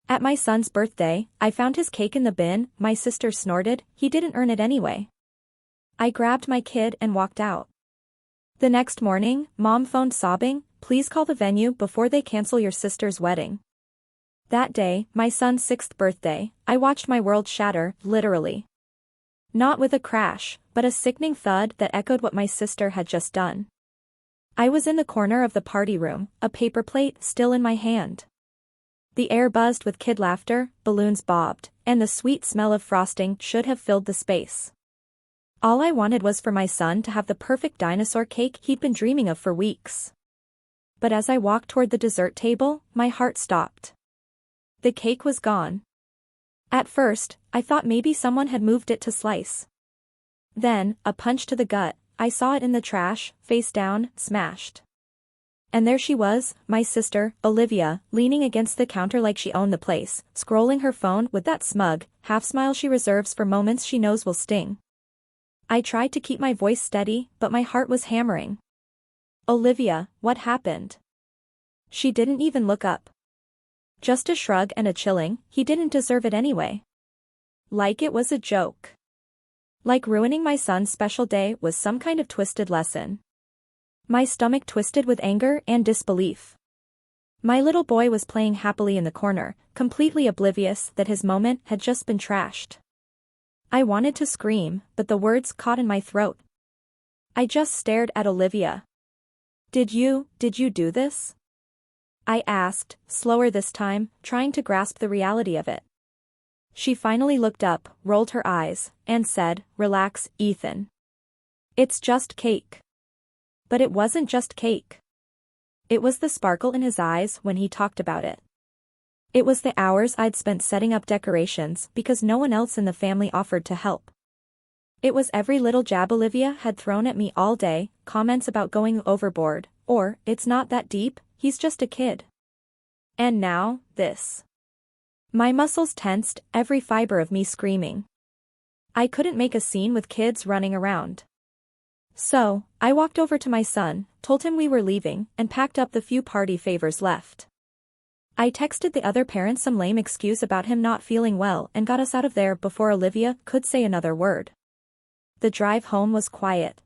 At my son's birthday, I found his cake in the bin. My sister snorted, he didn't earn it anyway. I grabbed my kid and walked out. The next morning, Mom phoned sobbing, please call the venue before they cancel your sister's wedding. That day, my son's 6th birthday, I watched my world shatter, literally. Not with a crash, but a sickening thud that echoed what my sister had just done. I was in the corner of the party room, a paper plate still in my hand. The air buzzed with kid laughter, balloons bobbed, and the sweet smell of frosting should have filled the space. All I wanted was for my son to have the perfect dinosaur cake he'd been dreaming of for weeks. But as I walked toward the dessert table, my heart stopped. The cake was gone. At first, I thought maybe someone had moved it to slice. Then, a punch to the gut, I saw it in the trash, face down, smashed. And there she was, my sister, Olivia, leaning against the counter like she owned the place, scrolling her phone with that smug, half-smile she reserves for moments she knows will sting. I tried to keep my voice steady, but my heart was hammering. Olivia, what happened? She didn't even look up. Just a shrug and a chilling, he didn't deserve it anyway. Like it was a joke. Like ruining my son's special day was some kind of twisted lesson. My stomach twisted with anger and disbelief. My little boy was playing happily in the corner, completely oblivious that his moment had just been trashed. I wanted to scream, but the words caught in my throat. I just stared at Olivia. Did you do this? I asked, slower this time, trying to grasp the reality of it. She finally looked up, rolled her eyes, and said, relax, Ethan. It's just cake. But it wasn't just cake. It was the sparkle in his eyes when he talked about it. It was the hours I'd spent setting up decorations because no one else in the family offered to help. It was every little jab Olivia had thrown at me all day, comments about going overboard, or, it's not that deep, he's just a kid. And now, this. My muscles tensed, every fiber of me screaming. I couldn't make a scene with kids running around. So, I walked over to my son, told him we were leaving, and packed up the few party favors left. I texted the other parents some lame excuse about him not feeling well and got us out of there before Olivia could say another word. The drive home was quiet.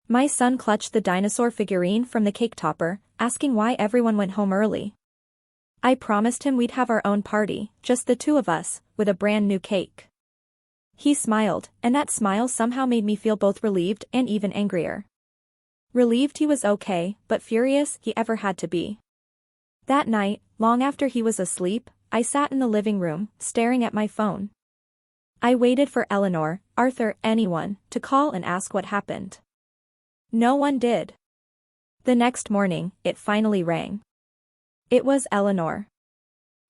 My son clutched the dinosaur figurine from the cake topper, asking why everyone went home early. I promised him we'd have our own party, just the two of us, with a brand new cake. He smiled, and that smile somehow made me feel both relieved and even angrier. Relieved he was okay, but furious he ever had to be. That night, long after he was asleep, I sat in the living room, staring at my phone. I waited for Eleanor, Arthur, anyone, to call and ask what happened. No one did. The next morning, it finally rang. It was Eleanor.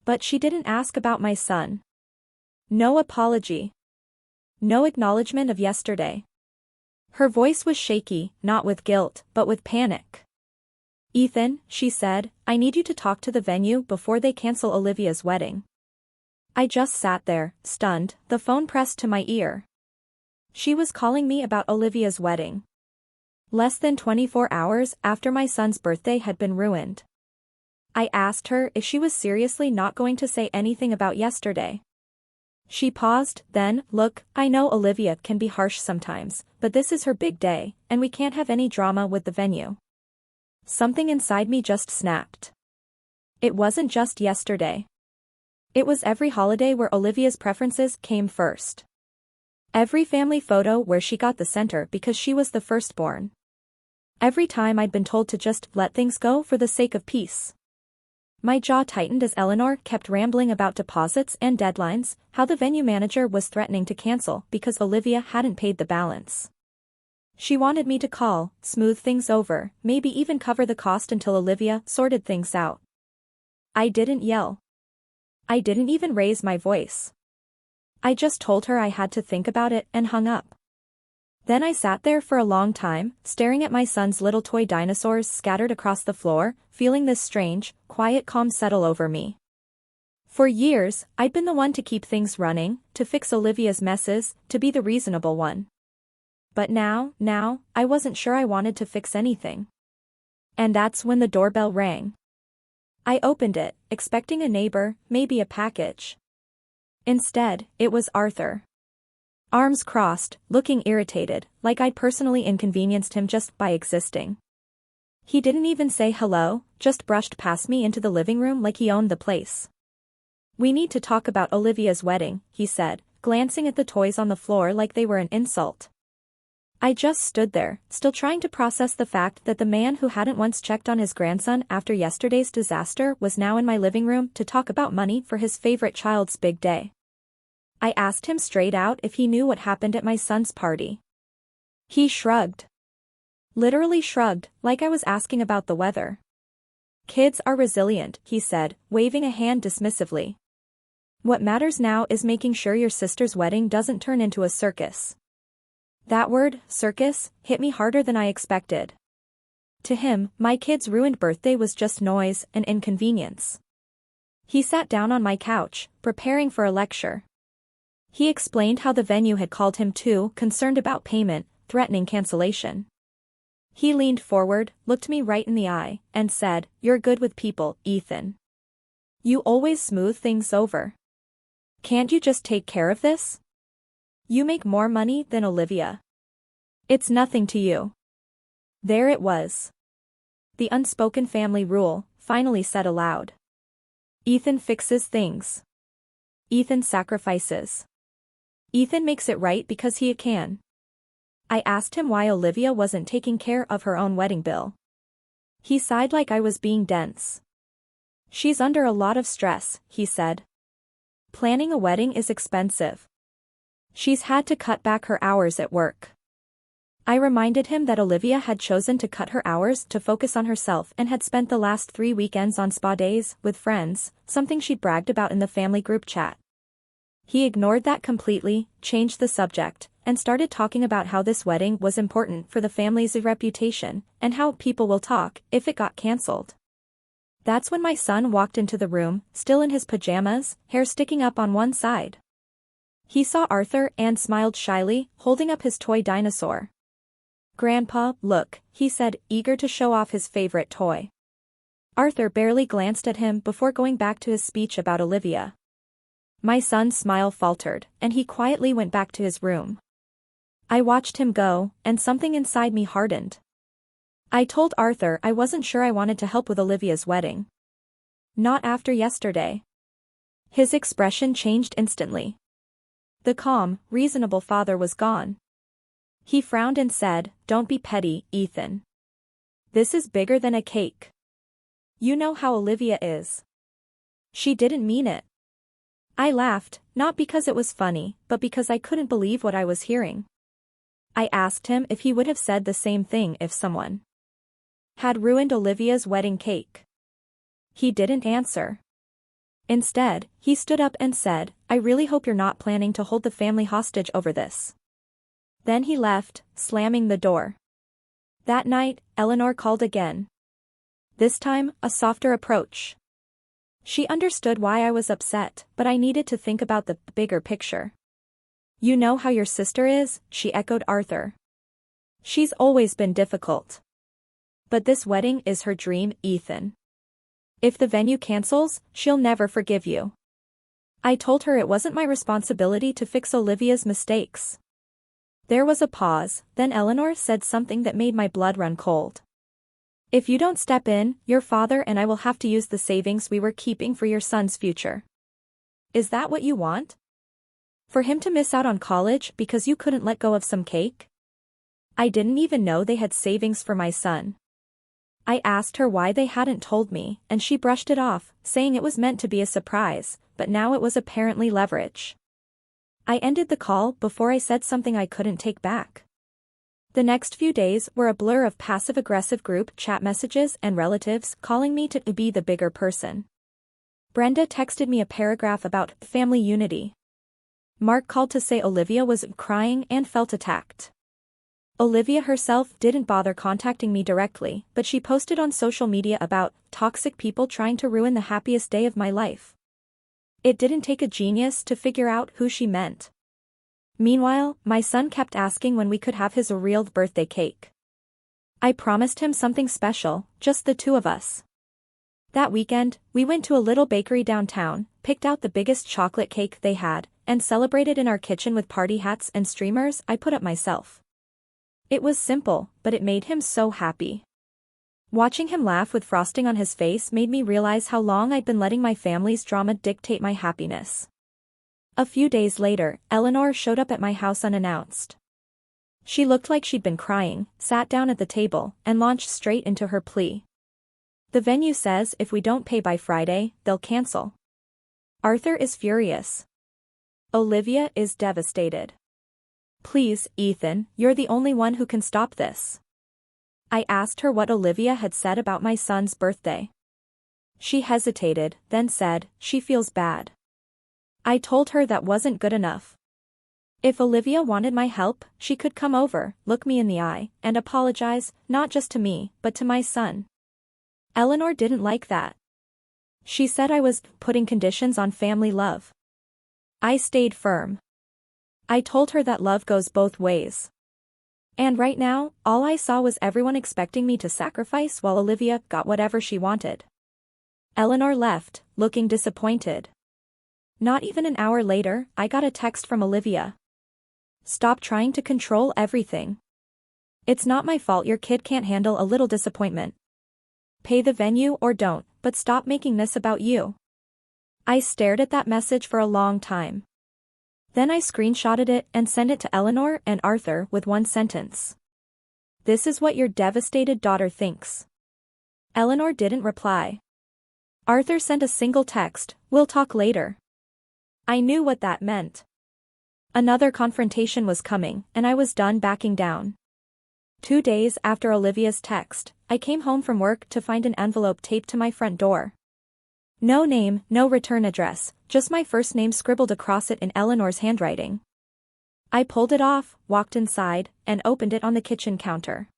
But she didn't ask about my son. No apology. No acknowledgement of yesterday. Her voice was shaky, not with guilt, but with panic. Ethan, she said, I need you to talk to the venue before they cancel Olivia's wedding. I just sat there, stunned, the phone pressed to my ear. She was calling me about Olivia's wedding. Less than 24 hours after my son's birthday had been ruined. I asked her if she was seriously not going to say anything about yesterday. She paused, then, look, I know Olivia can be harsh sometimes, but this is her big day, and we can't have any drama with the venue. Something inside me just snapped. It wasn't just yesterday. It was every holiday where Olivia's preferences came first. Every family photo where she got the center because she was the firstborn. Every time I'd been told to just let things go for the sake of peace. My jaw tightened as Eleanor kept rambling about deposits and deadlines, how the venue manager was threatening to cancel because Olivia hadn't paid the balance. She wanted me to call, smooth things over, maybe even cover the cost until Olivia sorted things out. I didn't yell. I didn't even raise my voice. I just told her I had to think about it and hung up. Then I sat there for a long time, staring at my son's little toy dinosaurs scattered across the floor, feeling this strange, quiet calm settle over me. For years, I'd been the one to keep things running, to fix Olivia's messes, to be the reasonable one. But now, I wasn't sure I wanted to fix anything. And that's when the doorbell rang. I opened it, expecting a neighbor, maybe a package. Instead, it was Arthur. Arms crossed, looking irritated, like I'd personally inconvenienced him just by existing. He didn't even say hello, just brushed past me into the living room like he owned the place. "We need to talk about Olivia's wedding," he said, glancing at the toys on the floor like they were an insult. I just stood there, still trying to process the fact that the man who hadn't once checked on his grandson after yesterday's disaster was now in my living room to talk about money for his favorite child's big day. I asked him straight out if he knew what happened at my son's party. He shrugged. Literally shrugged, like I was asking about the weather. "Kids are resilient," he said, waving a hand dismissively. "What matters now is making sure your sister's wedding doesn't turn into a circus." That word, circus, hit me harder than I expected. To him, my kid's ruined birthday was just noise and inconvenience. He sat down on my couch, preparing for a lecture. He explained how the venue had called him too concerned about payment, threatening cancellation. He leaned forward, looked me right in the eye, and said, "You're good with people, Ethan. You always smooth things over. Can't you just take care of this? You make more money than Olivia. It's nothing to you." There it was. The unspoken family rule, finally said aloud. Ethan fixes things. Ethan sacrifices. Ethan makes it right because he can. I asked him why Olivia wasn't taking care of her own wedding bill. He sighed like I was being dense. "She's under a lot of stress," he said. "Planning a wedding is expensive. She's had to cut back her hours at work." I reminded him that Olivia had chosen to cut her hours to focus on herself and had spent the last 3 weekends on spa days with friends, something she'd bragged about in the family group chat. He ignored that completely, changed the subject, and started talking about how this wedding was important for the family's reputation, and how people will talk if it got cancelled. That's when my son walked into the room, still in his pajamas, hair sticking up on one side. He saw Arthur and smiled shyly, holding up his toy dinosaur. "Grandpa, look," he said, eager to show off his favorite toy. Arthur barely glanced at him before going back to his speech about Olivia. My son's smile faltered, and he quietly went back to his room. I watched him go, and something inside me hardened. I told Arthur I wasn't sure I wanted to help with Olivia's wedding. Not after yesterday. His expression changed instantly. The calm, reasonable father was gone. He frowned and said, "Don't be petty, Ethan. This is bigger than a cake. You know how Olivia is. She didn't mean it." I laughed, not because it was funny, but because I couldn't believe what I was hearing. I asked him if he would have said the same thing if someone had ruined Olivia's wedding cake. He didn't answer. Instead, he stood up and said, "I really hope you're not planning to hold the family hostage over this." Then he left, slamming the door. That night, Eleanor called again. This time, a softer approach. She understood why I was upset, but I needed to think about the bigger picture. "You know how your sister is," she echoed Arthur. "She's always been difficult. But this wedding is her dream, Ethan. If the venue cancels, she'll never forgive you." I told her it wasn't my responsibility to fix Olivia's mistakes. There was a pause, then Eleanor said something that made my blood run cold. "If you don't step in, your father and I will have to use the savings we were keeping for your son's future. Is that what you want? For him to miss out on college because you couldn't let go of some cake?" I didn't even know they had savings for my son. I asked her why they hadn't told me, and she brushed it off, saying it was meant to be a surprise, but now it was apparently leverage. I ended the call before I said something I couldn't take back. The next few days were a blur of passive-aggressive group chat messages and relatives calling me to be the bigger person. Brenda texted me a paragraph about family unity. Mark called to say Olivia was crying and felt attacked. Olivia herself didn't bother contacting me directly, but she posted on social media about toxic people trying to ruin the happiest day of my life. It didn't take a genius to figure out who she meant. Meanwhile, my son kept asking when we could have his real birthday cake. I promised him something special, just the two of us. That weekend, we went to a little bakery downtown, picked out the biggest chocolate cake they had, and celebrated in our kitchen with party hats and streamers I put up myself. It was simple, but it made him so happy. Watching him laugh with frosting on his face made me realize how long I'd been letting my family's drama dictate my happiness. A few days later, Eleanor showed up at my house unannounced. She looked like she'd been crying, sat down at the table, and launched straight into her plea. The venue says if we don't pay by Friday, they'll cancel. Arthur is furious. Olivia is devastated. Please, Ethan, you're the only one who can stop this. I asked her what Olivia had said about my son's birthday. She hesitated, then said, she feels bad. I told her that wasn't good enough. If Olivia wanted my help, she could come over, look me in the eye, and apologize, not just to me, but to my son. Eleanor didn't like that. She said I was putting conditions on family love. I stayed firm. I told her that love goes both ways. And right now, all I saw was everyone expecting me to sacrifice while Olivia got whatever she wanted. Eleanor left, looking disappointed. Not even an hour later, I got a text from Olivia. Stop trying to control everything. It's not my fault your kid can't handle a little disappointment. Pay the venue or don't, but stop making this about you. I stared at that message for a long time. Then I screenshotted it and sent it to Eleanor and Arthur with one sentence. This is what your devastated daughter thinks. Eleanor didn't reply. Arthur sent a single text, we'll talk later. I knew what that meant. Another confrontation was coming, and I was done backing down. 2 days after Olivia's text, I came home from work to find an envelope taped to my front door. No name, no return address, just my first name scribbled across it in Eleanor's handwriting. I pulled it off, walked inside, and opened it on the kitchen counter.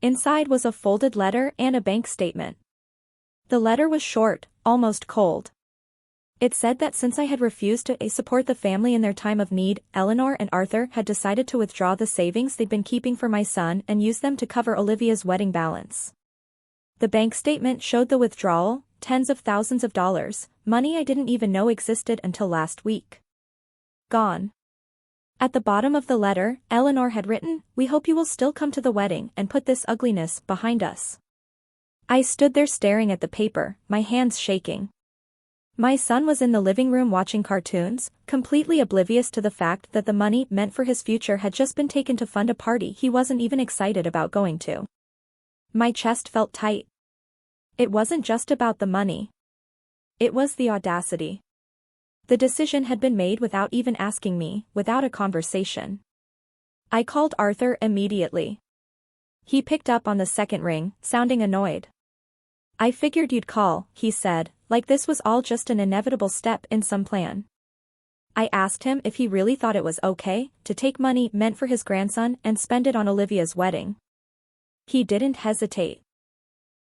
Inside was a folded letter and a bank statement. The letter was short, almost cold. It said that since I had refused to support the family in their time of need, Eleanor and Arthur had decided to withdraw the savings they'd been keeping for my son and use them to cover Olivia's wedding balance. The bank statement showed the withdrawal, tens of thousands of dollars, money I didn't even know existed until last week. Gone. At the bottom of the letter, Eleanor had written, "We hope you will still come to the wedding and put this ugliness behind us." I stood there staring at the paper, my hands shaking. My son was in the living room watching cartoons, completely oblivious to the fact that the money meant for his future had just been taken to fund a party he wasn't even excited about going to. My chest felt tight. It wasn't just about the money. It was the audacity. The decision had been made without even asking me, without a conversation. I called Arthur immediately. He picked up on the second ring, sounding annoyed. I figured you'd call, he said, like this was all just an inevitable step in some plan. I asked him if he really thought it was okay to take money meant for his grandson and spend it on Olivia's wedding. He didn't hesitate.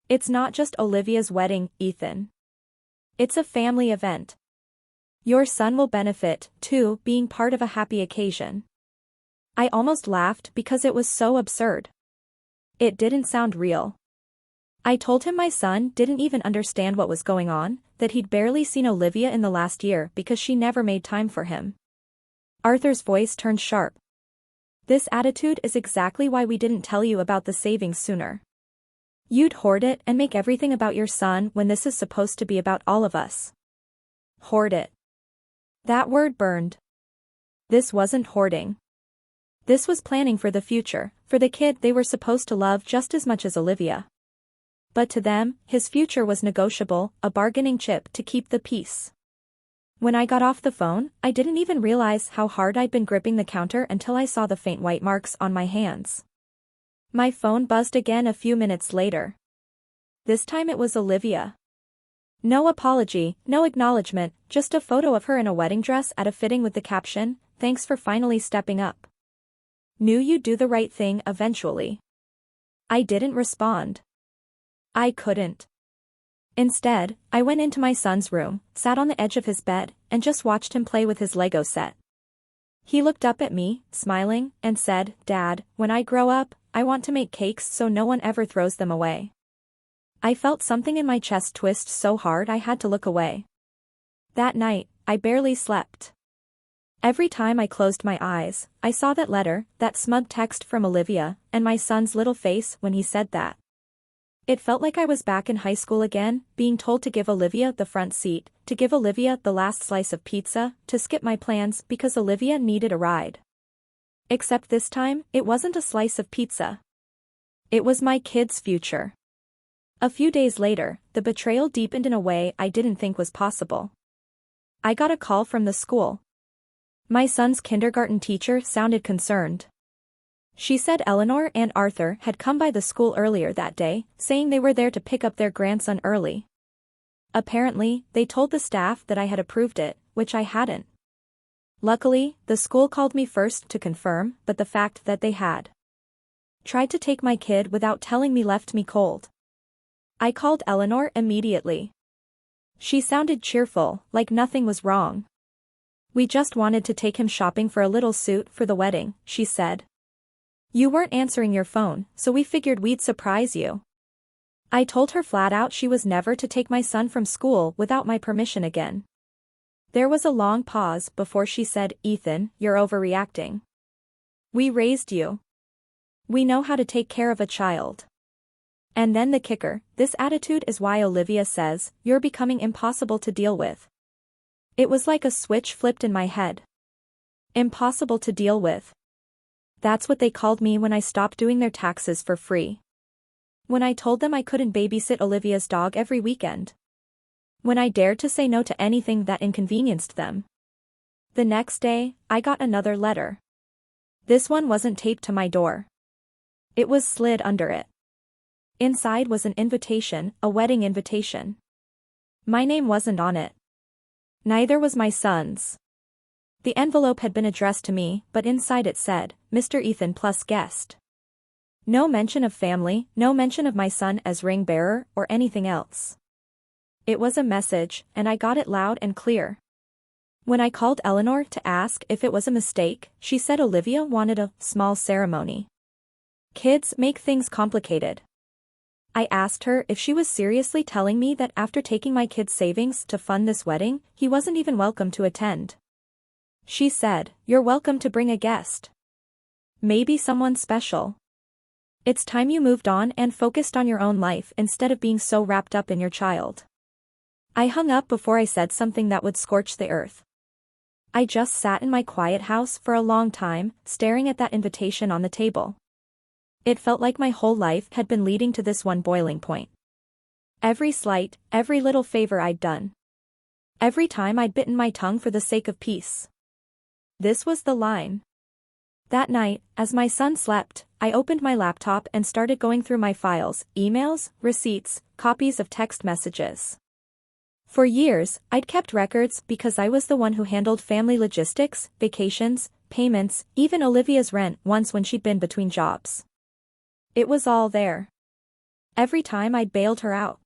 It's not just Olivia's wedding, Ethan. It's a family event. Your son will benefit, too, being part of a happy occasion. I almost laughed because it was so absurd. It didn't sound real. I told him my son didn't even understand what was going on, that he'd barely seen Olivia in the last year because she never made time for him. Arthur's voice turned sharp. This attitude is exactly why we didn't tell you about the savings sooner. You'd hoard it and make everything about your son when this is supposed to be about all of us. Hoard it. That word burned. This wasn't hoarding. This was planning for the future, for the kid they were supposed to love just as much as Olivia. But to them, his future was negotiable, a bargaining chip to keep the peace. When I got off the phone, I didn't even realize how hard I'd been gripping the counter until I saw the faint white marks on my hands. My phone buzzed again a few minutes later. This time it was Olivia. No apology, no acknowledgement, just a photo of her in a wedding dress at a fitting with the caption, "Thanks for finally stepping up. Knew you'd do the right thing eventually." I didn't respond. I couldn't. Instead, I went into my son's room, sat on the edge of his bed, and just watched him play with his Lego set. He looked up at me, smiling, and said, "Dad, when I grow up, I want to make cakes so no one ever throws them away." I felt something in my chest twist so hard I had to look away. That night, I barely slept. Every time I closed my eyes, I saw that letter, that smug text from Olivia, and my son's little face when he said that. It felt like I was back in high school again, being told to give Olivia the front seat, to give Olivia the last slice of pizza, to skip my plans because Olivia needed a ride. Except this time, it wasn't a slice of pizza. It was my kid's future. A few days later, the betrayal deepened in a way I didn't think was possible. I got a call from the school. My son's kindergarten teacher sounded concerned. She said Eleanor and Arthur had come by the school earlier that day, saying they were there to pick up their grandson early. Apparently, they told the staff that I had approved it, which I hadn't. Luckily, the school called me first to confirm, but the fact that they had tried to take my kid without telling me left me cold. I called Eleanor immediately. She sounded cheerful, like nothing was wrong. "We just wanted to take him shopping for a little suit for the wedding," she said. "You weren't answering your phone, so we figured we'd surprise you." I told her flat out she was never to take my son from school without my permission again. There was a long pause before she said, "Ethan, you're overreacting. We raised you. We know how to take care of a child." And then the kicker, this attitude is why Olivia says, "You're becoming impossible to deal with." It was like a switch flipped in my head. Impossible to deal with. That's what they called me when I stopped doing their taxes for free. When I told them I couldn't babysit Olivia's dog every weekend. When I dared to say no to anything that inconvenienced them. The next day, I got another letter. This one wasn't taped to my door. It was slid under it. Inside was an invitation, a wedding invitation. My name wasn't on it. Neither was my son's. The envelope had been addressed to me, but inside it said, "Mr. Ethan plus guest." No mention of family, no mention of my son as ring bearer, or anything else. It was a message, and I got it loud and clear. When I called Eleanor to ask if it was a mistake, she said Olivia wanted a small ceremony. Kids make things complicated. I asked her if she was seriously telling me that after taking my kid's savings to fund this wedding, he wasn't even welcome to attend. She said, "You're welcome to bring a guest. Maybe someone special. It's time you moved on and focused on your own life instead of being so wrapped up in your child." I hung up before I said something that would scorch the earth. I just sat in my quiet house for a long time, staring at that invitation on the table. It felt like my whole life had been leading to this one boiling point. Every slight, every little favor I'd done. Every time I'd bitten my tongue for the sake of peace. This was the line. That night, as my son slept, I opened my laptop and started going through my files, emails, receipts, copies of text messages. For years, I'd kept records because I was the one who handled family logistics, vacations, payments, even Olivia's rent once when she'd been between jobs. It was all there. Every time I'd bailed her out.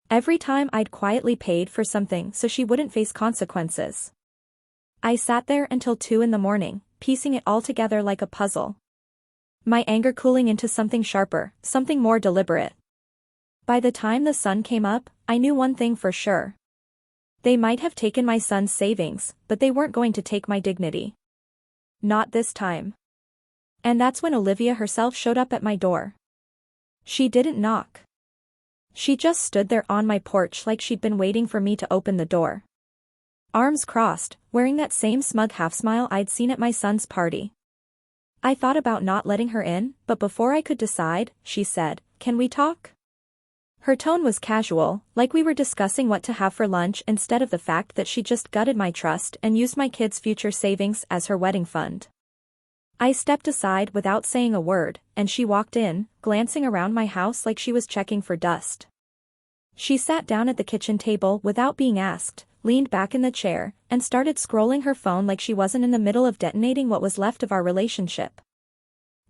Every time I'd quietly paid for something so she wouldn't face consequences. I sat there until 2 in the morning, piecing it all together like a puzzle. My anger cooling into something sharper, something more deliberate. By the time the sun came up, I knew one thing for sure. They might have taken my son's savings, but they weren't going to take my dignity. Not this time. And that's when Olivia herself showed up at my door. She didn't knock. She just stood there on my porch like she'd been waiting for me to open the door. Arms crossed, wearing that same smug half-smile I'd seen at my son's party. I thought about not letting her in, but before I could decide, she said, "Can we talk?" Her tone was casual, like we were discussing what to have for lunch instead of the fact that she just gutted my trust and used my kid's future savings as her wedding fund. I stepped aside without saying a word, and she walked in, glancing around my house like she was checking for dust. She sat down at the kitchen table without being asked, leaned back in the chair, and started scrolling her phone like she wasn't in the middle of detonating what was left of our relationship.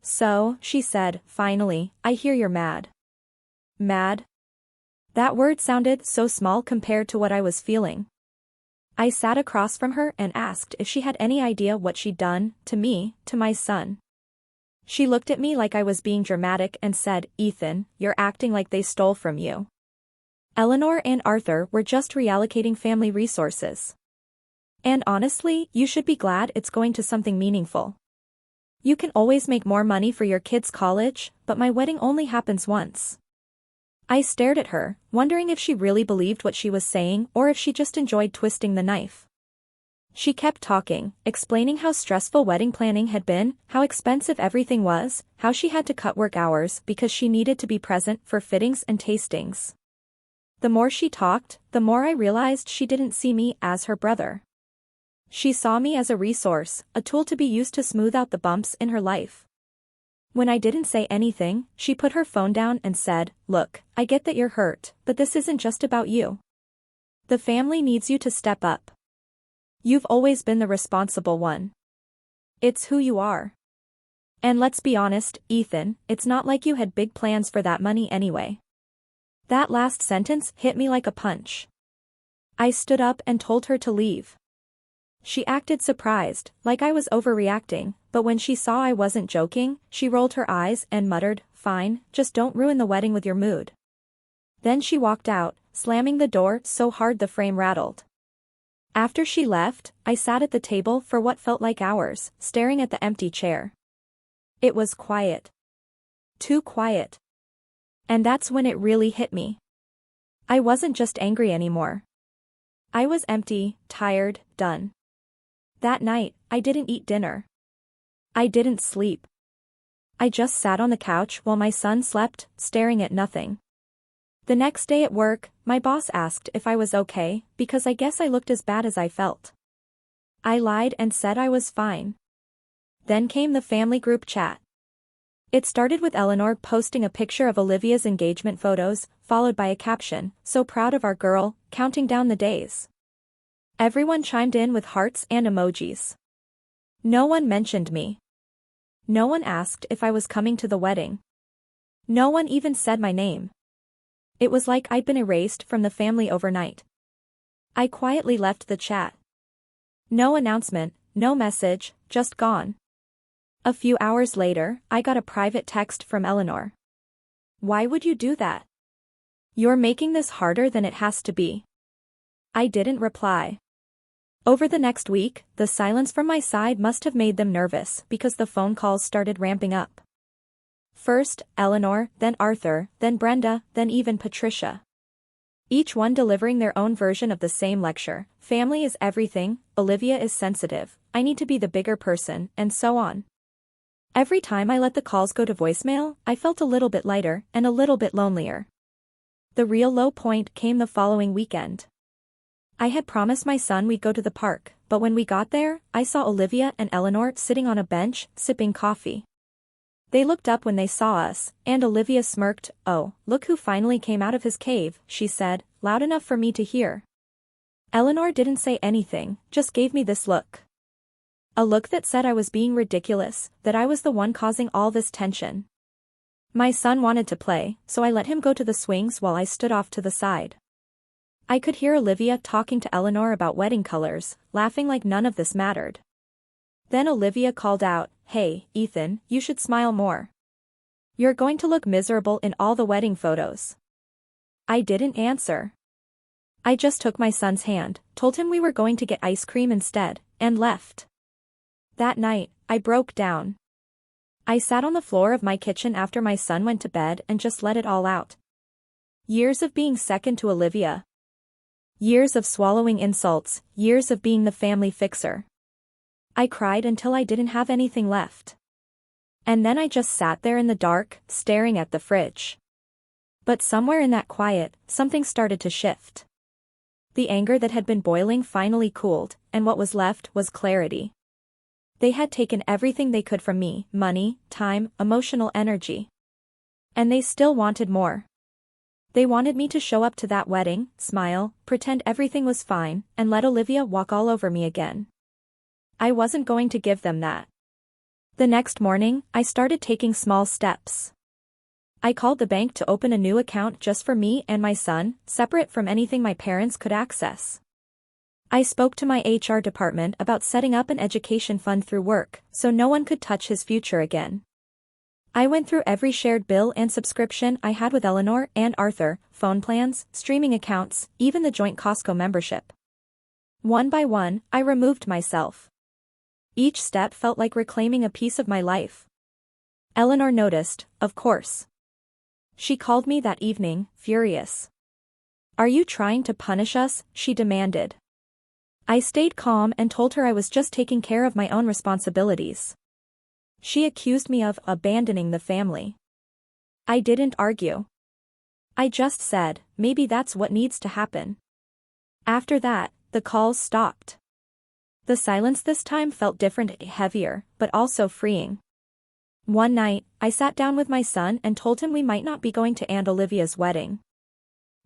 "So," she said, finally, "I hear you're mad." Mad? That word sounded so small compared to what I was feeling. I sat across from her and asked if she had any idea what she'd done, to me, to my son. She looked at me like I was being dramatic and said, "Ethan, you're acting like they stole from you. Eleanor and Arthur were just reallocating family resources. And honestly, you should be glad it's going to something meaningful. You can always make more money for your kids' college, but my wedding only happens once." I stared at her, wondering if she really believed what she was saying or if she just enjoyed twisting the knife. She kept talking, explaining how stressful wedding planning had been, how expensive everything was, how she had to cut work hours because she needed to be present for fittings and tastings. The more she talked, the more I realized she didn't see me as her brother. She saw me as a resource, a tool to be used to smooth out the bumps in her life. When I didn't say anything, she put her phone down and said, "Look, I get that you're hurt, but this isn't just about you. The family needs you to step up. You've always been the responsible one. It's who you are. And let's be honest, Ethan, it's not like you had big plans for that money anyway." That last sentence hit me like a punch. I stood up and told her to leave. She acted surprised, like I was overreacting, but when she saw I wasn't joking, she rolled her eyes and muttered, "Fine, just don't ruin the wedding with your mood." Then she walked out, slamming the door so hard the frame rattled. After she left, I sat at the table for what felt like hours, staring at the empty chair. It was quiet. Too quiet. And that's when it really hit me. I wasn't just angry anymore. I was empty, tired, done. That night, I didn't eat dinner. I didn't sleep. I just sat on the couch while my son slept, staring at nothing. The next day at work, my boss asked if I was okay, because I guess I looked as bad as I felt. I lied and said I was fine. Then came the family group chat. It started with Eleanor posting a picture of Olivia's engagement photos, followed by a caption, "So proud of our girl, counting down the days." Everyone chimed in with hearts and emojis. No one mentioned me. No one asked if I was coming to the wedding. No one even said my name. It was like I'd been erased from the family overnight. I quietly left the chat. No announcement, no message, just gone. A few hours later, I got a private text from Eleanor. "Why would you do that? You're making this harder than it has to be." I didn't reply. Over the next week, the silence from my side must have made them nervous because the phone calls started ramping up. First, Eleanor, then Arthur, then Brenda, then even Patricia. Each one delivering their own version of the same lecture. Family is everything, Olivia is sensitive, I need to be the bigger person, and so on. Every time I let the calls go to voicemail, I felt a little bit lighter and a little bit lonelier. The real low point came the following weekend. I had promised my son we'd go to the park, but when we got there, I saw Olivia and Eleanor sitting on a bench, sipping coffee. They looked up when they saw us, and Olivia smirked. "Oh, look who finally came out of his cave," she said, loud enough for me to hear. Eleanor didn't say anything, just gave me this look. A look that said I was being ridiculous, that I was the one causing all this tension. My son wanted to play, so I let him go to the swings while I stood off to the side. I could hear Olivia talking to Eleanor about wedding colors, laughing like none of this mattered. Then Olivia called out, "Hey, Ethan, you should smile more. You're going to look miserable in all the wedding photos." I didn't answer. I just took my son's hand, told him we were going to get ice cream instead, and left. That night, I broke down. I sat on the floor of my kitchen after my son went to bed and just let it all out. Years of being second to Olivia. Years of swallowing insults, years of being the family fixer. I cried until I didn't have anything left. And then I just sat there in the dark, staring at the fridge. But somewhere in that quiet, something started to shift. The anger that had been boiling finally cooled, and what was left was clarity. They had taken everything they could from me, money, time, emotional energy. And they still wanted more. They wanted me to show up to that wedding, smile, pretend everything was fine, and let Olivia walk all over me again. I wasn't going to give them that. The next morning, I started taking small steps. I called the bank to open a new account just for me and my son, separate from anything my parents could access. I spoke to my HR department about setting up an education fund through work, so no one could touch his future again. I went through every shared bill and subscription I had with Eleanor and Arthur, phone plans, streaming accounts, even the joint Costco membership. One by one, I removed myself. Each step felt like reclaiming a piece of my life. Eleanor noticed, of course. She called me that evening, furious. "Are you trying to punish us?" she demanded. I stayed calm and told her I was just taking care of my own responsibilities. She accused me of abandoning the family. I didn't argue. I just said, maybe that's what needs to happen. After that, the calls stopped. The silence this time felt different, heavier, but also freeing. One night, I sat down with my son and told him we might not be going to Aunt Olivia's wedding.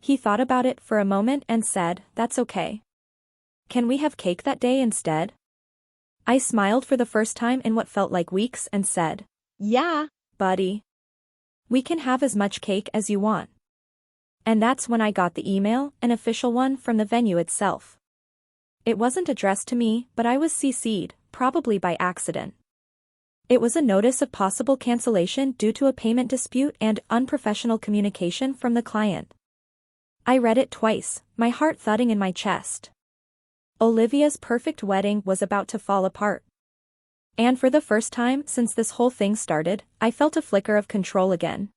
He thought about it for a moment and said, "That's okay. Can we have cake that day instead?" I smiled for the first time in what felt like weeks and said, "Yeah, buddy. We can have as much cake as you want." And that's when I got the email, an official one from the venue itself. It wasn't addressed to me, but I was CC'd, probably by accident. It was a notice of possible cancellation due to a payment dispute and unprofessional communication from the client. I read it twice, my heart thudding in my chest. Olivia's perfect wedding was about to fall apart. And for the first time since this whole thing started, I felt a flicker of control again.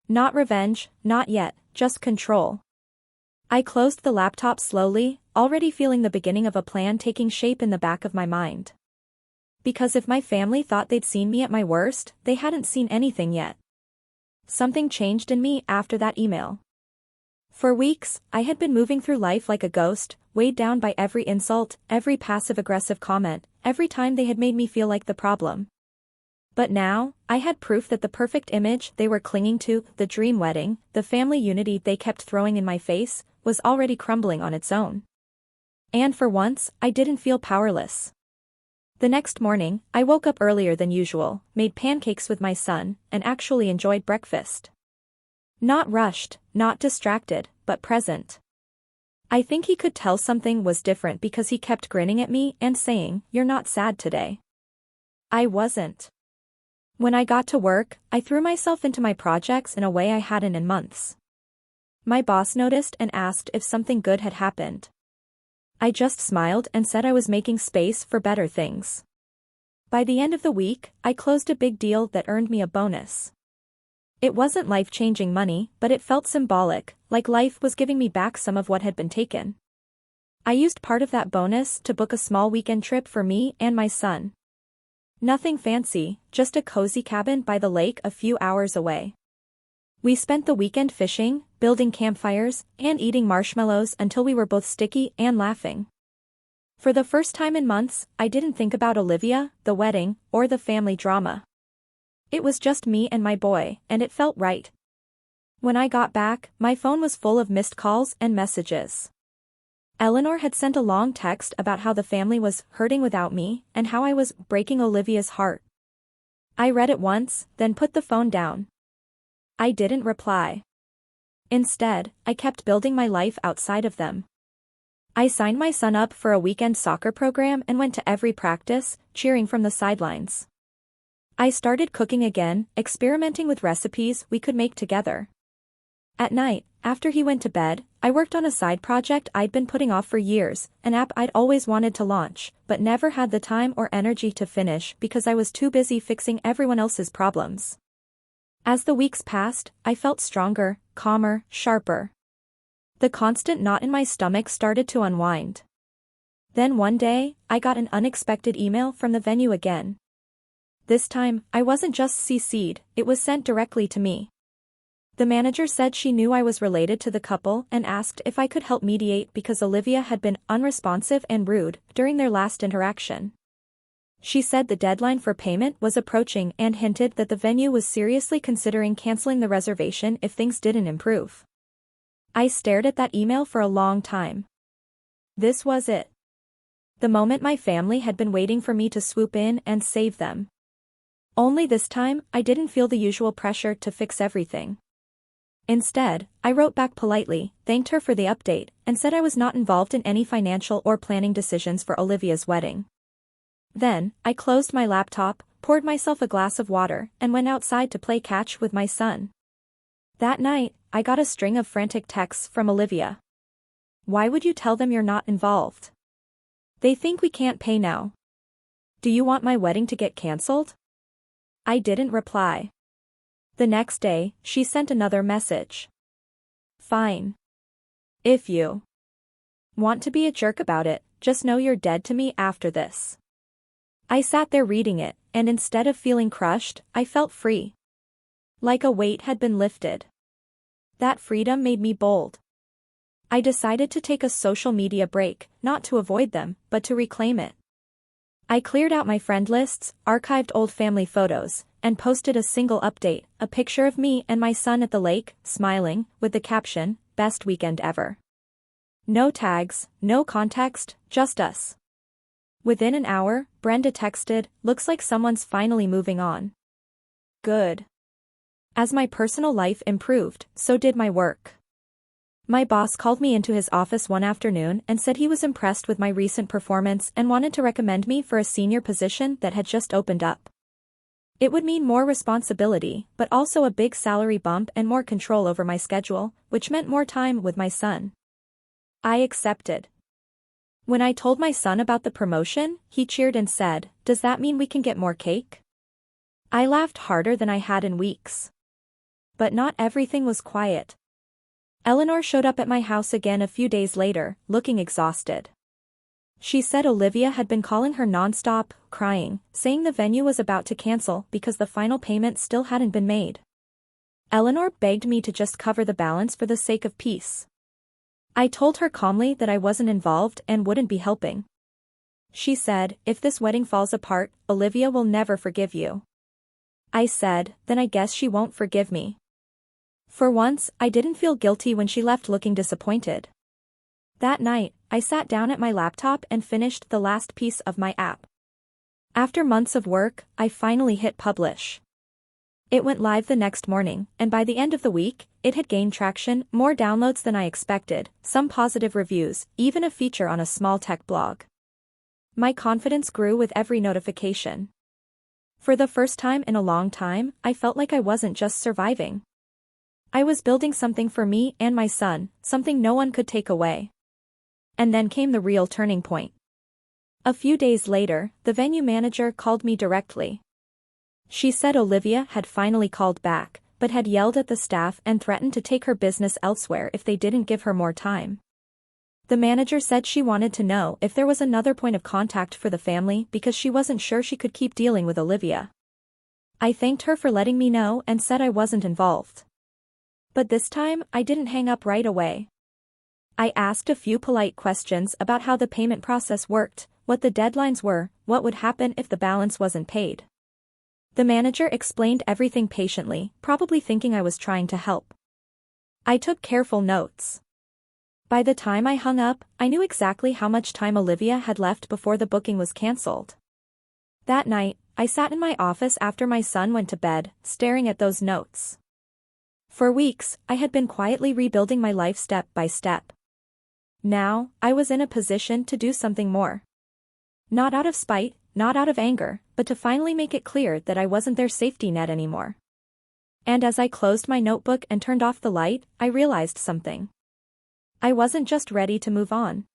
Not revenge, not yet, just control. I closed the laptop slowly, already feeling the beginning of a plan taking shape in the back of my mind. Because if my family thought they'd seen me at my worst, they hadn't seen anything yet. Something changed in me after that email. For weeks, I had been moving through life like a ghost, weighed down by every insult, every passive-aggressive comment, every time they had made me feel like the problem. But now, I had proof that the perfect image they were clinging to, the dream wedding, the family unity they kept throwing in my face, was already crumbling on its own. And for once, I didn't feel powerless. The next morning, I woke up earlier than usual, made pancakes with my son, and actually enjoyed breakfast. Not rushed, not distracted, but present. I think he could tell something was different because he kept grinning at me and saying, "You're not sad today." I wasn't. When I got to work, I threw myself into my projects in a way I hadn't in months. My boss noticed and asked if something good had happened. I just smiled and said I was making space for better things. By the end of the week, I closed a big deal that earned me a bonus. It wasn't life-changing money, but it felt symbolic, like life was giving me back some of what had been taken. I used part of that bonus to book a small weekend trip for me and my son. Nothing fancy, just a cozy cabin by the lake a few hours away. We spent the weekend fishing, building campfires, and eating marshmallows until we were both sticky and laughing. For the first time in months, I didn't think about Olivia, the wedding, or the family drama. It was just me and my boy, and it felt right. When I got back, my phone was full of missed calls and messages. Eleanor had sent a long text about how the family was hurting without me, and how I was breaking Olivia's heart. I read it once, then put the phone down. I didn't reply. Instead, I kept building my life outside of them. I signed my son up for a weekend soccer program and went to every practice, cheering from the sidelines. I started cooking again, experimenting with recipes we could make together. At night, after he went to bed, I worked on a side project I'd been putting off for years, an app I'd always wanted to launch, but never had the time or energy to finish because I was too busy fixing everyone else's problems. As the weeks passed, I felt stronger, calmer, sharper. The constant knot in my stomach started to unwind. Then one day, I got an unexpected email from the venue again. This time, I wasn't just CC'd, it was sent directly to me. The manager said she knew I was related to the couple and asked if I could help mediate because Olivia had been unresponsive and rude during their last interaction. She said the deadline for payment was approaching and hinted that the venue was seriously considering canceling the reservation if things didn't improve. I stared at that email for a long time. This was it. The moment my family had been waiting for me to swoop in and save them. Only this time, I didn't feel the usual pressure to fix everything. Instead, I wrote back politely, thanked her for the update, and said I was not involved in any financial or planning decisions for Olivia's wedding. Then, I closed my laptop, poured myself a glass of water, and went outside to play catch with my son. That night, I got a string of frantic texts from Olivia. Why would you tell them you're not involved? They think we can't pay now. Do you want my wedding to get cancelled? I didn't reply. The next day, she sent another message. Fine. If you want to be a jerk about it, just know you're dead to me after this. I sat there reading it, and instead of feeling crushed, I felt free. Like a weight had been lifted. That freedom made me bold. I decided to take a social media break, not to avoid them, but to reclaim it. I cleared out my friend lists, archived old family photos, and posted a single update, a picture of me and my son at the lake, smiling, with the caption, "Best weekend ever." No tags, no context, just us. Within an hour, Brenda texted, "Looks like someone's finally moving on." Good. As my personal life improved, so did my work. My boss called me into his office one afternoon and said he was impressed with my recent performance and wanted to recommend me for a senior position that had just opened up. It would mean more responsibility, but also a big salary bump and more control over my schedule, which meant more time with my son. I accepted. When I told my son about the promotion, he cheered and said, "Does that mean we can get more cake?" I laughed harder than I had in weeks. But not everything was quiet. Eleanor showed up at my house again a few days later, looking exhausted. She said Olivia had been calling her nonstop, crying, saying the venue was about to cancel because the final payment still hadn't been made. Eleanor begged me to just cover the balance for the sake of peace. I told her calmly that I wasn't involved and wouldn't be helping. She said, "If this wedding falls apart, Olivia will never forgive you." I said, "Then I guess she won't forgive me." For once, I didn't feel guilty when she left looking disappointed. That night, I sat down at my laptop and finished the last piece of my app. After months of work, I finally hit publish. It went live the next morning, and by the end of the week, it had gained traction, more downloads than I expected, some positive reviews, even a feature on a small tech blog. My confidence grew with every notification. For the first time in a long time, I felt like I wasn't just surviving. I was building something for me and my son, something no one could take away. And then came the real turning point. A few days later, the venue manager called me directly. She said Olivia had finally called back, but had yelled at the staff and threatened to take her business elsewhere if they didn't give her more time. The manager said she wanted to know if there was another point of contact for the family because she wasn't sure she could keep dealing with Olivia. I thanked her for letting me know and said I wasn't involved. But this time, I didn't hang up right away. I asked a few polite questions about how the payment process worked, what the deadlines were, what would happen if the balance wasn't paid. The manager explained everything patiently, probably thinking I was trying to help. I took careful notes. By the time I hung up, I knew exactly how much time Olivia had left before the booking was cancelled. That night, I sat in my office after my son went to bed, staring at those notes. For weeks, I had been quietly rebuilding my life step by step. Now, I was in a position to do something more. Not out of spite, not out of anger, but to finally make it clear that I wasn't their safety net anymore. And as I closed my notebook and turned off the light, I realized something. I wasn't just ready to move on.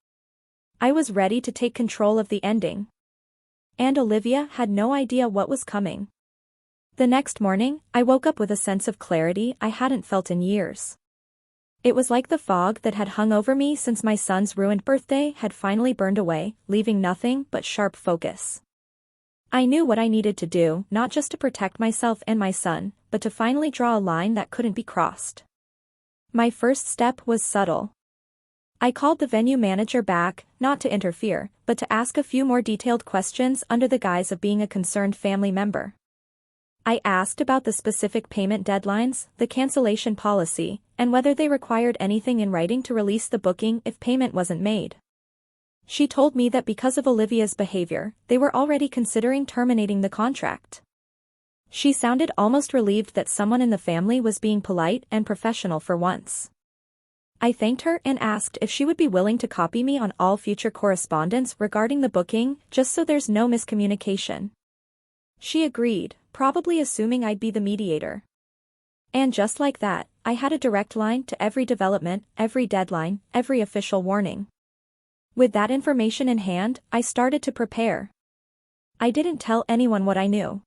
I was ready to take control of the ending. And Olivia had no idea what was coming. The next morning, I woke up with a sense of clarity I hadn't felt in years. It was like the fog that had hung over me since my son's ruined birthday had finally burned away, leaving nothing but sharp focus. I knew what I needed to do, not just to protect myself and my son, but to finally draw a line that couldn't be crossed. My first step was subtle. I called the venue manager back, not to interfere, but to ask a few more detailed questions under the guise of being a concerned family member. I asked about the specific payment deadlines, the cancellation policy, and whether they required anything in writing to release the booking if payment wasn't made. She told me that because of Olivia's behavior, they were already considering terminating the contract. She sounded almost relieved that someone in the family was being polite and professional for once. I thanked her and asked if she would be willing to copy me on all future correspondence regarding the booking, just so there's no miscommunication. She agreed, probably assuming I'd be the mediator. And just like that, I had a direct line to every development, every deadline, every official warning. With that information in hand, I started to prepare. I didn't tell anyone what I knew.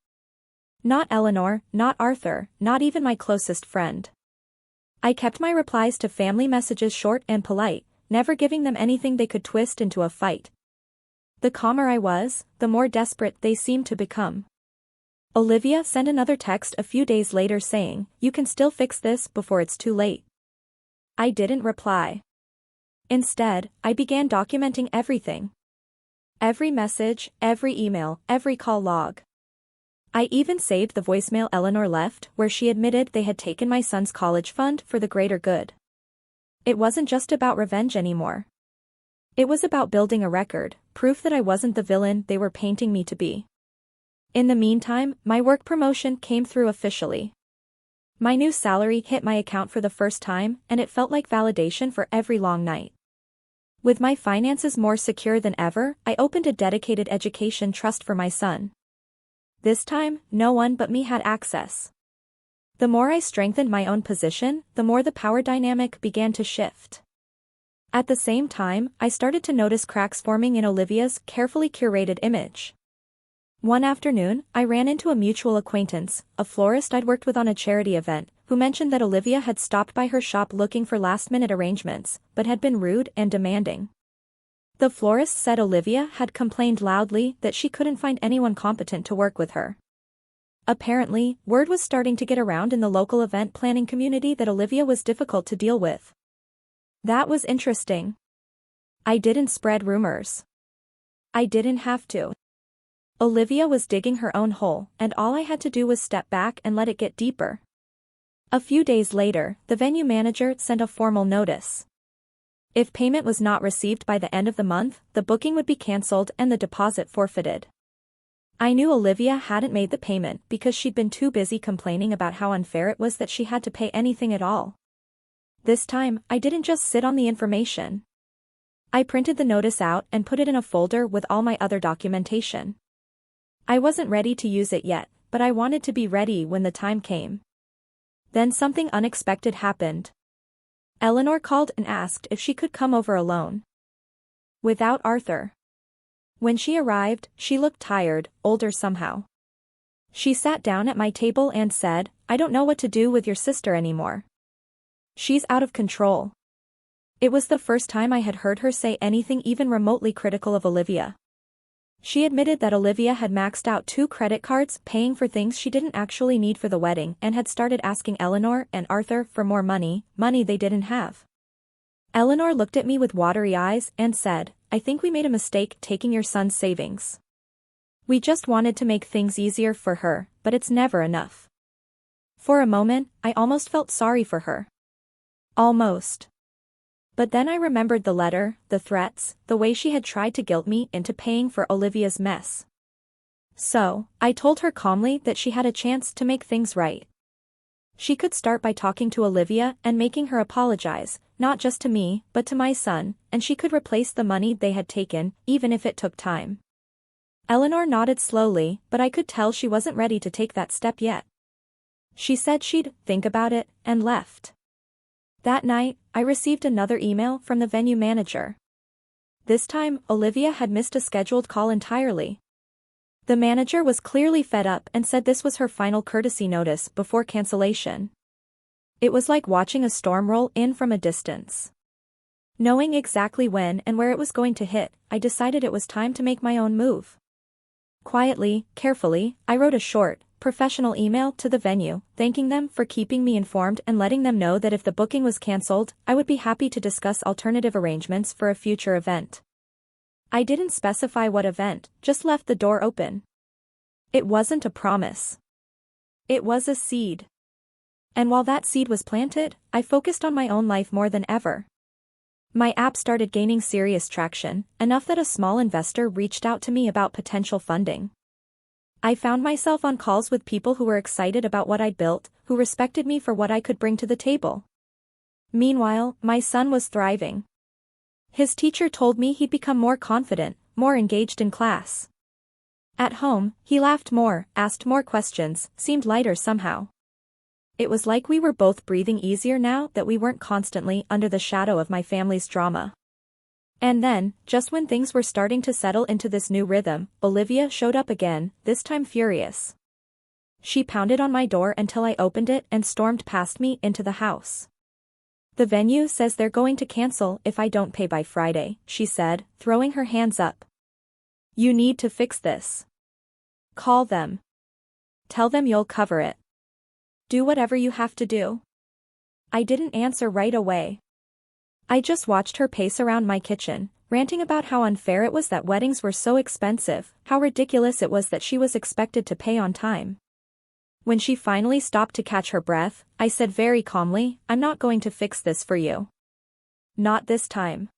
Not Eleanor, not Arthur, not even my closest friend. I kept my replies to family messages short and polite, never giving them anything they could twist into a fight. The calmer I was, the more desperate they seemed to become. Olivia sent another text a few days later saying, "You can still fix this before it's too late." I didn't reply. Instead, I began documenting everything. Every message, every email, every call log. I even saved the voicemail Eleanor left where she admitted they had taken my son's college fund for the greater good. It wasn't just about revenge anymore. It was about building a record, proof that I wasn't the villain they were painting me to be. In the meantime, my work promotion came through officially. My new salary hit my account for the first time, and it felt like validation for every long night. With my finances more secure than ever, I opened a dedicated education trust for my son. This time, no one but me had access. The more I strengthened my own position, the more the power dynamic began to shift. At the same time, I started to notice cracks forming in Olivia's carefully curated image. One afternoon, I ran into a mutual acquaintance, a florist I'd worked with on a charity event, who mentioned that Olivia had stopped by her shop looking for last-minute arrangements, but had been rude and demanding. The florist said Olivia had complained loudly that she couldn't find anyone competent to work with her. Apparently, word was starting to get around in the local event planning community that Olivia was difficult to deal with. That was interesting. I didn't spread rumors. I didn't have to. Olivia was digging her own hole, and all I had to do was step back and let it get deeper. A few days later, the venue manager sent a formal notice. If payment was not received by the end of the month, the booking would be cancelled and the deposit forfeited. I knew Olivia hadn't made the payment because she'd been too busy complaining about how unfair it was that she had to pay anything at all. This time, I didn't just sit on the information. I printed the notice out and put it in a folder with all my other documentation. I wasn't ready to use it yet, but I wanted to be ready when the time came. Then something unexpected happened. Eleanor called and asked if she could come over alone. Without Arthur. When she arrived, she looked tired, older somehow. She sat down at my table and said, "I don't know what to do with your sister anymore. She's out of control." It was the first time I had heard her say anything even remotely critical of Olivia. She admitted that Olivia had maxed out 2 credit cards paying for things she didn't actually need for the wedding and had started asking Eleanor and Arthur for more money they didn't have. Eleanor looked at me with watery eyes and said, "I think we made a mistake taking your son's savings. We just wanted to make things easier for her, but it's never enough." For a moment, I almost felt sorry for her. Almost. But then I remembered the letter, the threats, the way she had tried to guilt me into paying for Olivia's mess. So, I told her calmly that she had a chance to make things right. She could start by talking to Olivia and making her apologize, not just to me, but to my son, and she could replace the money they had taken, even if it took time. Eleanor nodded slowly, but I could tell she wasn't ready to take that step yet. She said she'd think about it, and left. That night, I received another email from the venue manager. This time, Olivia had missed a scheduled call entirely. The manager was clearly fed up and said this was her final courtesy notice before cancellation. It was like watching a storm roll in from a distance. Knowing exactly when and where it was going to hit, I decided it was time to make my own move. Quietly, carefully, I wrote a short, professional email to the venue, thanking them for keeping me informed and letting them know that if the booking was cancelled, I would be happy to discuss alternative arrangements for a future event. I didn't specify what event, just left the door open. It wasn't a promise. It was a seed. And while that seed was planted, I focused on my own life more than ever. My app started gaining serious traction, enough that a small investor reached out to me about potential funding. I found myself on calls with people who were excited about what I'd built, who respected me for what I could bring to the table. Meanwhile, my son was thriving. His teacher told me he'd become more confident, more engaged in class. At home, he laughed more, asked more questions, seemed lighter somehow. It was like we were both breathing easier now that we weren't constantly under the shadow of my family's drama. And then, just when things were starting to settle into this new rhythm, Olivia showed up again, this time furious. She pounded on my door until I opened it and stormed past me into the house. "The venue says they're going to cancel if I don't pay by Friday," she said, throwing her hands up. "You need to fix this. Call them. Tell them you'll cover it. Do whatever you have to do." I didn't answer right away. I just watched her pace around my kitchen, ranting about how unfair it was that weddings were so expensive, how ridiculous it was that she was expected to pay on time. When she finally stopped to catch her breath, I said very calmly, "I'm not going to fix this for you. Not this time."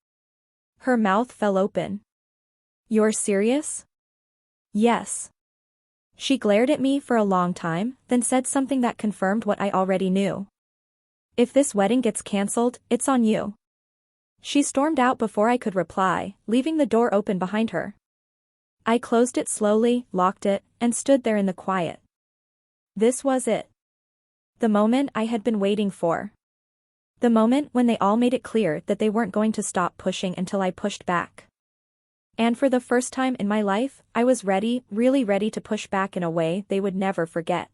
Her mouth fell open. "You're serious?" "Yes." She glared at me for a long time, then said something that confirmed what I already knew. "If this wedding gets cancelled, it's on you." She stormed out before I could reply, leaving the door open behind her. I closed it slowly, locked it, and stood there in the quiet. This was it. The moment I had been waiting for. The moment when they all made it clear that they weren't going to stop pushing until I pushed back. And for the first time in my life, I was ready, really ready to push back in a way they would never forget.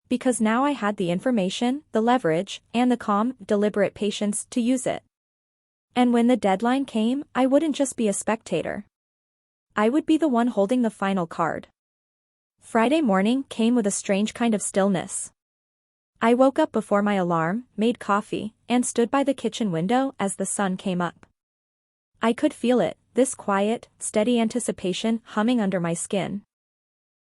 Because now I had the information, the leverage, and the calm, deliberate patience to use it. And when the deadline came, I wouldn't just be a spectator. I would be the one holding the final card. Friday morning came with a strange kind of stillness. I woke up before my alarm, made coffee, and stood by the kitchen window as the sun came up. I could feel it, this quiet, steady anticipation humming under my skin.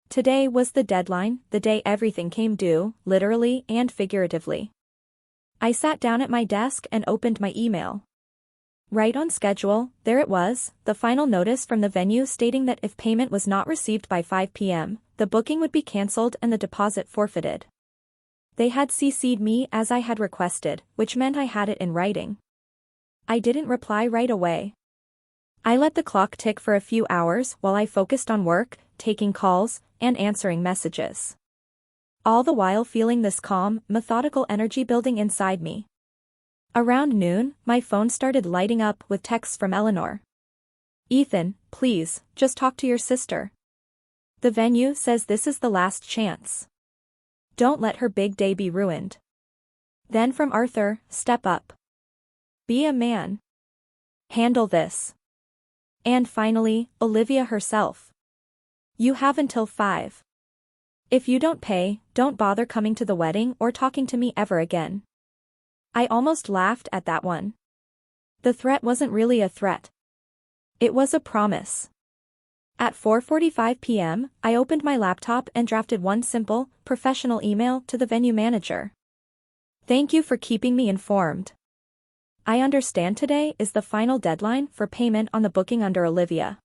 Today was the deadline, the day everything came due, literally and figuratively. I sat down at my desk and opened my email. Right on schedule, there it was, the final notice from the venue stating that if payment was not received by 5 p.m., the booking would be cancelled and the deposit forfeited. They had CC'd me as I had requested, which meant I had it in writing. I didn't reply right away. I let the clock tick for a few hours while I focused on work, taking calls, and answering messages. All the while feeling this calm, methodical energy building inside me. Around noon, my phone started lighting up with texts from Eleanor. "Ethan, please, just talk to your sister. The venue says this is the last chance. Don't let her big day be ruined." Then from Arthur, "Step up. Be a man. Handle this." And finally, Olivia herself. "You have until 5. If you don't pay, don't bother coming to the wedding or talking to me ever again." I almost laughed at that one. The threat wasn't really a threat. It was a promise. At 4:45 p.m., I opened my laptop and drafted one simple, professional email to the venue manager. "Thank you for keeping me informed. I understand today is the final deadline for payment on the booking under Olivia.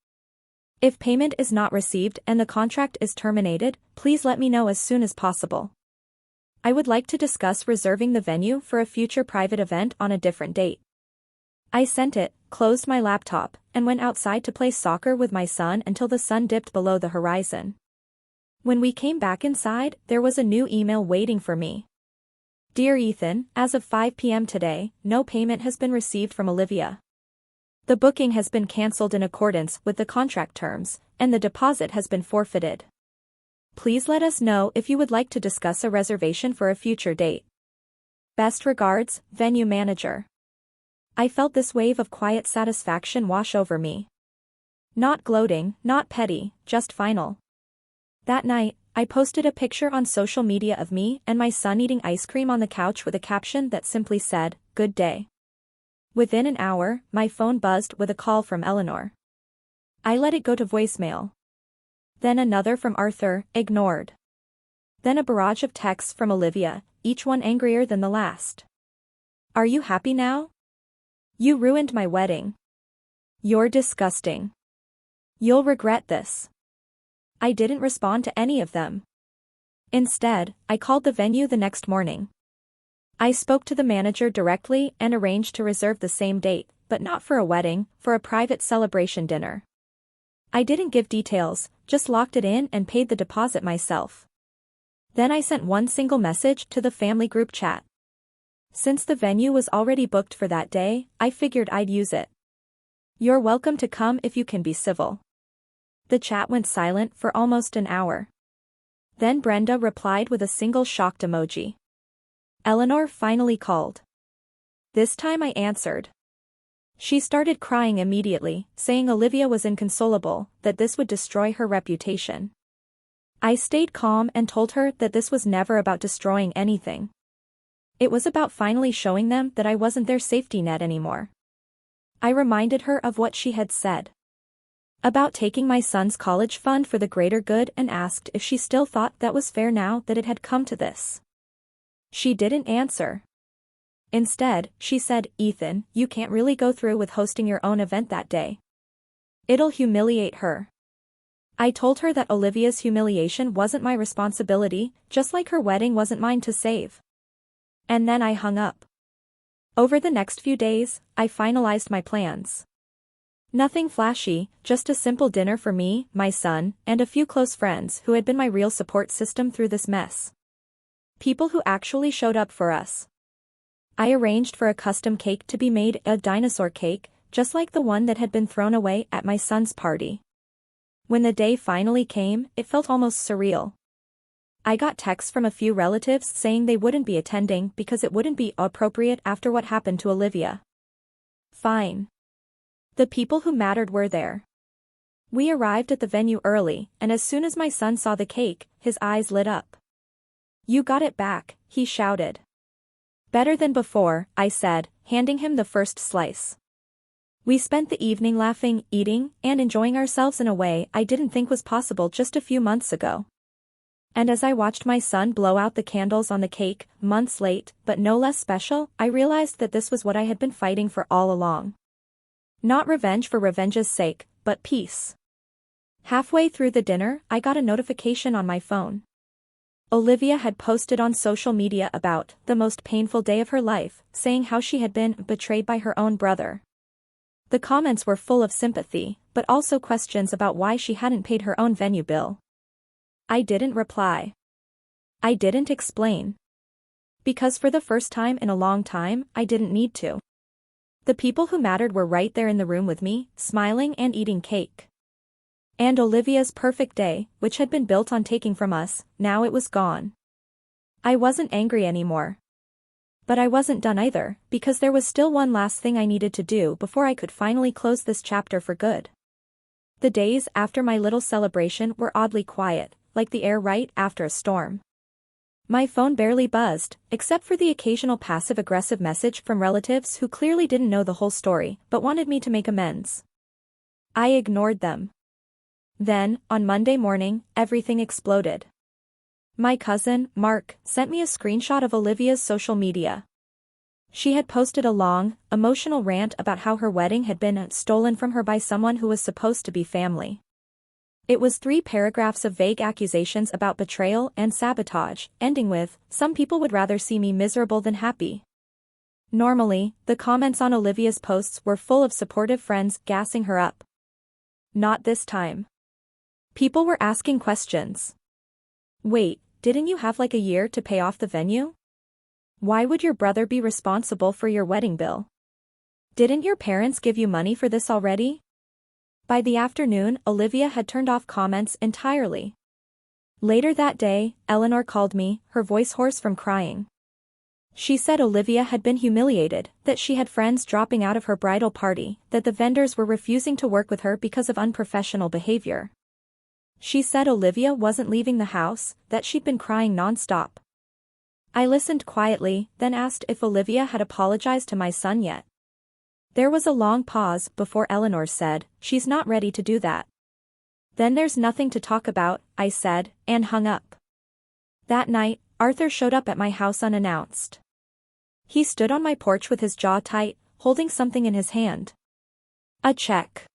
If payment is not received and the contract is terminated, please let me know as soon as possible. I would like to discuss reserving the venue for a future private event on a different date." I sent it, closed my laptop, and went outside to play soccer with my son until the sun dipped below the horizon. When we came back inside, there was a new email waiting for me. "Dear Ethan, as of 5 p.m. today, no payment has been received from Olivia. The booking has been cancelled in accordance with the contract terms, and the deposit has been forfeited. Please let us know if you would like to discuss a reservation for a future date. Best regards, venue manager." I felt this wave of quiet satisfaction wash over me. Not gloating, not petty, just final. That night, I posted a picture on social media of me and my son eating ice cream on the couch with a caption that simply said, "Good day." Within an hour, my phone buzzed with a call from Eleanor. I let it go to voicemail. Then another from Arthur, ignored. Then a barrage of texts from Olivia, each one angrier than the last. "Are you happy now? You ruined my wedding. You're disgusting. You'll regret this." I didn't respond to any of them. Instead, I called the venue the next morning. I spoke to the manager directly and arranged to reserve the same date, but not for a wedding, for a private celebration dinner. I didn't give details, just locked it in and paid the deposit myself. Then I sent one single message to the family group chat. Since the venue was already booked for that day, I figured I'd use it. "You're welcome to come if you can be civil." The chat went silent for almost an hour. Then Brenda replied with a single shocked emoji. Eleanor finally called. This time I answered. She started crying immediately, saying Olivia was inconsolable, that this would destroy her reputation. I stayed calm and told her that this was never about destroying anything. It was about finally showing them that I wasn't their safety net anymore. I reminded her of what she had said about taking my son's college fund for the greater good and asked if she still thought that was fair now that it had come to this. She didn't answer. Instead, she said, "Ethan, you can't really go through with hosting your own event that day. It'll humiliate her." I told her that Olivia's humiliation wasn't my responsibility, just like her wedding wasn't mine to save. And then I hung up. Over the next few days, I finalized my plans. Nothing flashy, just a simple dinner for me, my son, and a few close friends who had been my real support system through this mess. People who actually showed up for us. I arranged for a custom cake to be made, a dinosaur cake, just like the one that had been thrown away at my son's party. When the day finally came, it felt almost surreal. I got texts from a few relatives saying they wouldn't be attending because it wouldn't be appropriate after what happened to Olivia. Fine. The people who mattered were there. We arrived at the venue early, and as soon as my son saw the cake, his eyes lit up. "You got it back," he shouted. "Better than before," I said, handing him the first slice. We spent the evening laughing, eating, and enjoying ourselves in a way I didn't think was possible just a few months ago. And as I watched my son blow out the candles on the cake, months late, but no less special, I realized that this was what I had been fighting for all along. Not revenge for revenge's sake, but peace. Halfway through the dinner, I got a notification on my phone. Olivia had posted on social media about the most painful day of her life, saying how she had been betrayed by her own brother. The comments were full of sympathy, but also questions about why she hadn't paid her own venue bill. I didn't reply. I didn't explain. Because for the first time in a long time, I didn't need to. The people who mattered were right there in the room with me, smiling and eating cake. And Olivia's perfect day, which had been built on taking from us, now it was gone. I wasn't angry anymore. But I wasn't done either, because there was still one last thing I needed to do before I could finally close this chapter for good. The days after my little celebration were oddly quiet, like the air right after a storm. My phone barely buzzed, except for the occasional passive-aggressive message from relatives who clearly didn't know the whole story but wanted me to make amends. I ignored them. Then, on Monday morning, everything exploded. My cousin, Mark, sent me a screenshot of Olivia's social media. She had posted a long, emotional rant about how her wedding had been stolen from her by someone who was supposed to be family. It was 3 paragraphs of vague accusations about betrayal and sabotage, ending with, "Some people would rather see me miserable than happy." Normally, the comments on Olivia's posts were full of supportive friends gassing her up. Not this time. People were asking questions. "Wait, didn't you have like a year to pay off the venue? Why would your brother be responsible for your wedding bill? Didn't your parents give you money for this already?" By the afternoon, Olivia had turned off comments entirely. Later that day, Eleanor called me, her voice hoarse from crying. She said Olivia had been humiliated, that she had friends dropping out of her bridal party, that the vendors were refusing to work with her because of unprofessional behavior. She said Olivia wasn't leaving the house, that she'd been crying nonstop. I listened quietly, then asked if Olivia had apologized to my son yet. There was a long pause before Eleanor said, "She's not ready to do that." "Then there's nothing to talk about," I said, and hung up. That night, Arthur showed up at my house unannounced. He stood on my porch with his jaw tight, holding something in his hand. A check.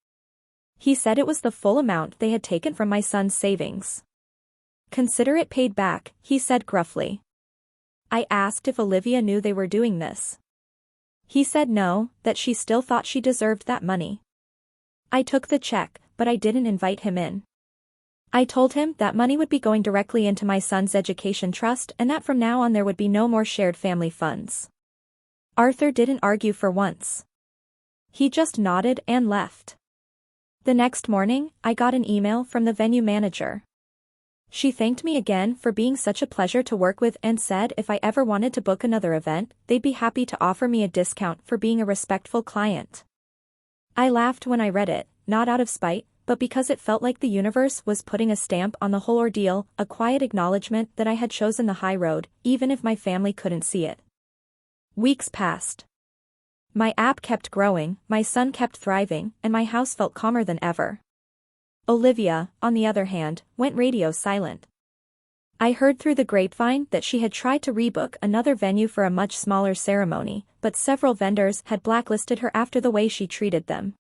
He said it was the full amount they had taken from my son's savings. "Consider it paid back," he said gruffly. I asked if Olivia knew they were doing this. He said no, that she still thought she deserved that money. I took the check, but I didn't invite him in. I told him that money would be going directly into my son's education trust and that from now on there would be no more shared family funds. Arthur didn't argue for once. He just nodded and left. The next morning, I got an email from the venue manager. She thanked me again for being such a pleasure to work with and said if I ever wanted to book another event, they'd be happy to offer me a discount for being a respectful client. I laughed when I read it, not out of spite, but because it felt like the universe was putting a stamp on the whole ordeal, a quiet acknowledgement that I had chosen the high road, even if my family couldn't see it. Weeks passed. My app kept growing, my son kept thriving, and my house felt calmer than ever. Olivia, on the other hand, went radio silent. I heard through the grapevine that she had tried to rebook another venue for a much smaller ceremony, but several vendors had blacklisted her after the way she treated them.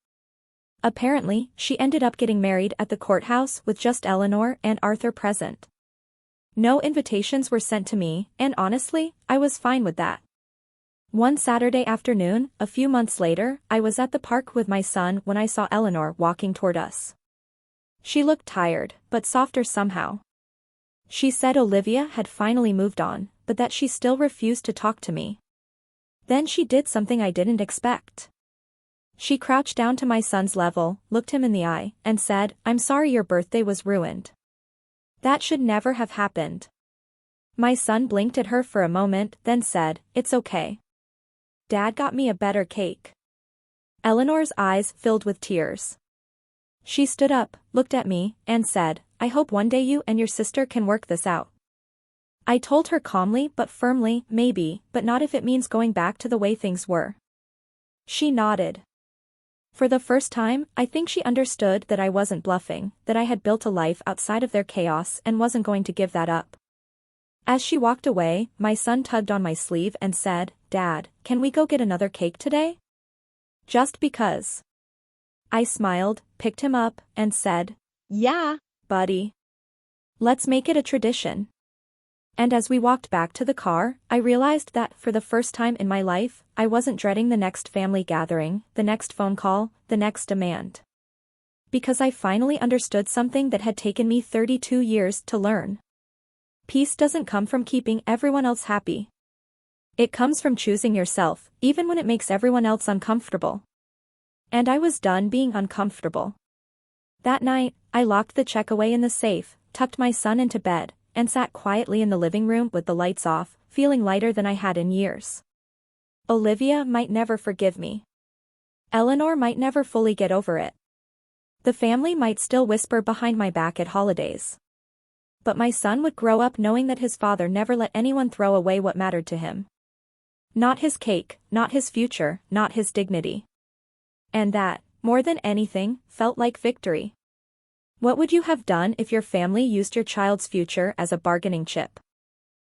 Apparently, she ended up getting married at the courthouse with just Eleanor and Arthur present. No invitations were sent to me, and honestly, I was fine with that. One Saturday afternoon, a few months later, I was at the park with my son when I saw Eleanor walking toward us. She looked tired, but softer somehow. She said Olivia had finally moved on, but that she still refused to talk to me. Then she did something I didn't expect. She crouched down to my son's level, looked him in the eye, and said, "I'm sorry your birthday was ruined. That should never have happened." My son blinked at her for a moment, then said, "It's okay. Dad got me a better cake." Eleanor's eyes filled with tears. She stood up, looked at me, and said, "I hope one day you and your sister can work this out." I told her calmly but firmly, "Maybe, but not if it means going back to the way things were." She nodded. For the first time, I think she understood that I wasn't bluffing, that I had built a life outside of their chaos and wasn't going to give that up. As she walked away, my son tugged on my sleeve and said, "Dad, can we go get another cake today? Just because." I smiled, picked him up, and said, "Yeah, buddy. Let's make it a tradition." And as we walked back to the car, I realized that, for the first time in my life, I wasn't dreading the next family gathering, the next phone call, the next demand. Because I finally understood something that had taken me 32 years to learn. Peace doesn't come from keeping everyone else happy. It comes from choosing yourself, even when it makes everyone else uncomfortable. And I was done being uncomfortable. That night, I locked the check away in the safe, tucked my son into bed, and sat quietly in the living room with the lights off, feeling lighter than I had in years. Olivia might never forgive me. Eleanor might never fully get over it. The family might still whisper behind my back at holidays. But my son would grow up knowing that his father never let anyone throw away what mattered to him. Not his cake, not his future, not his dignity. And that, more than anything, felt like victory. What would you have done if your family used your child's future as a bargaining chip?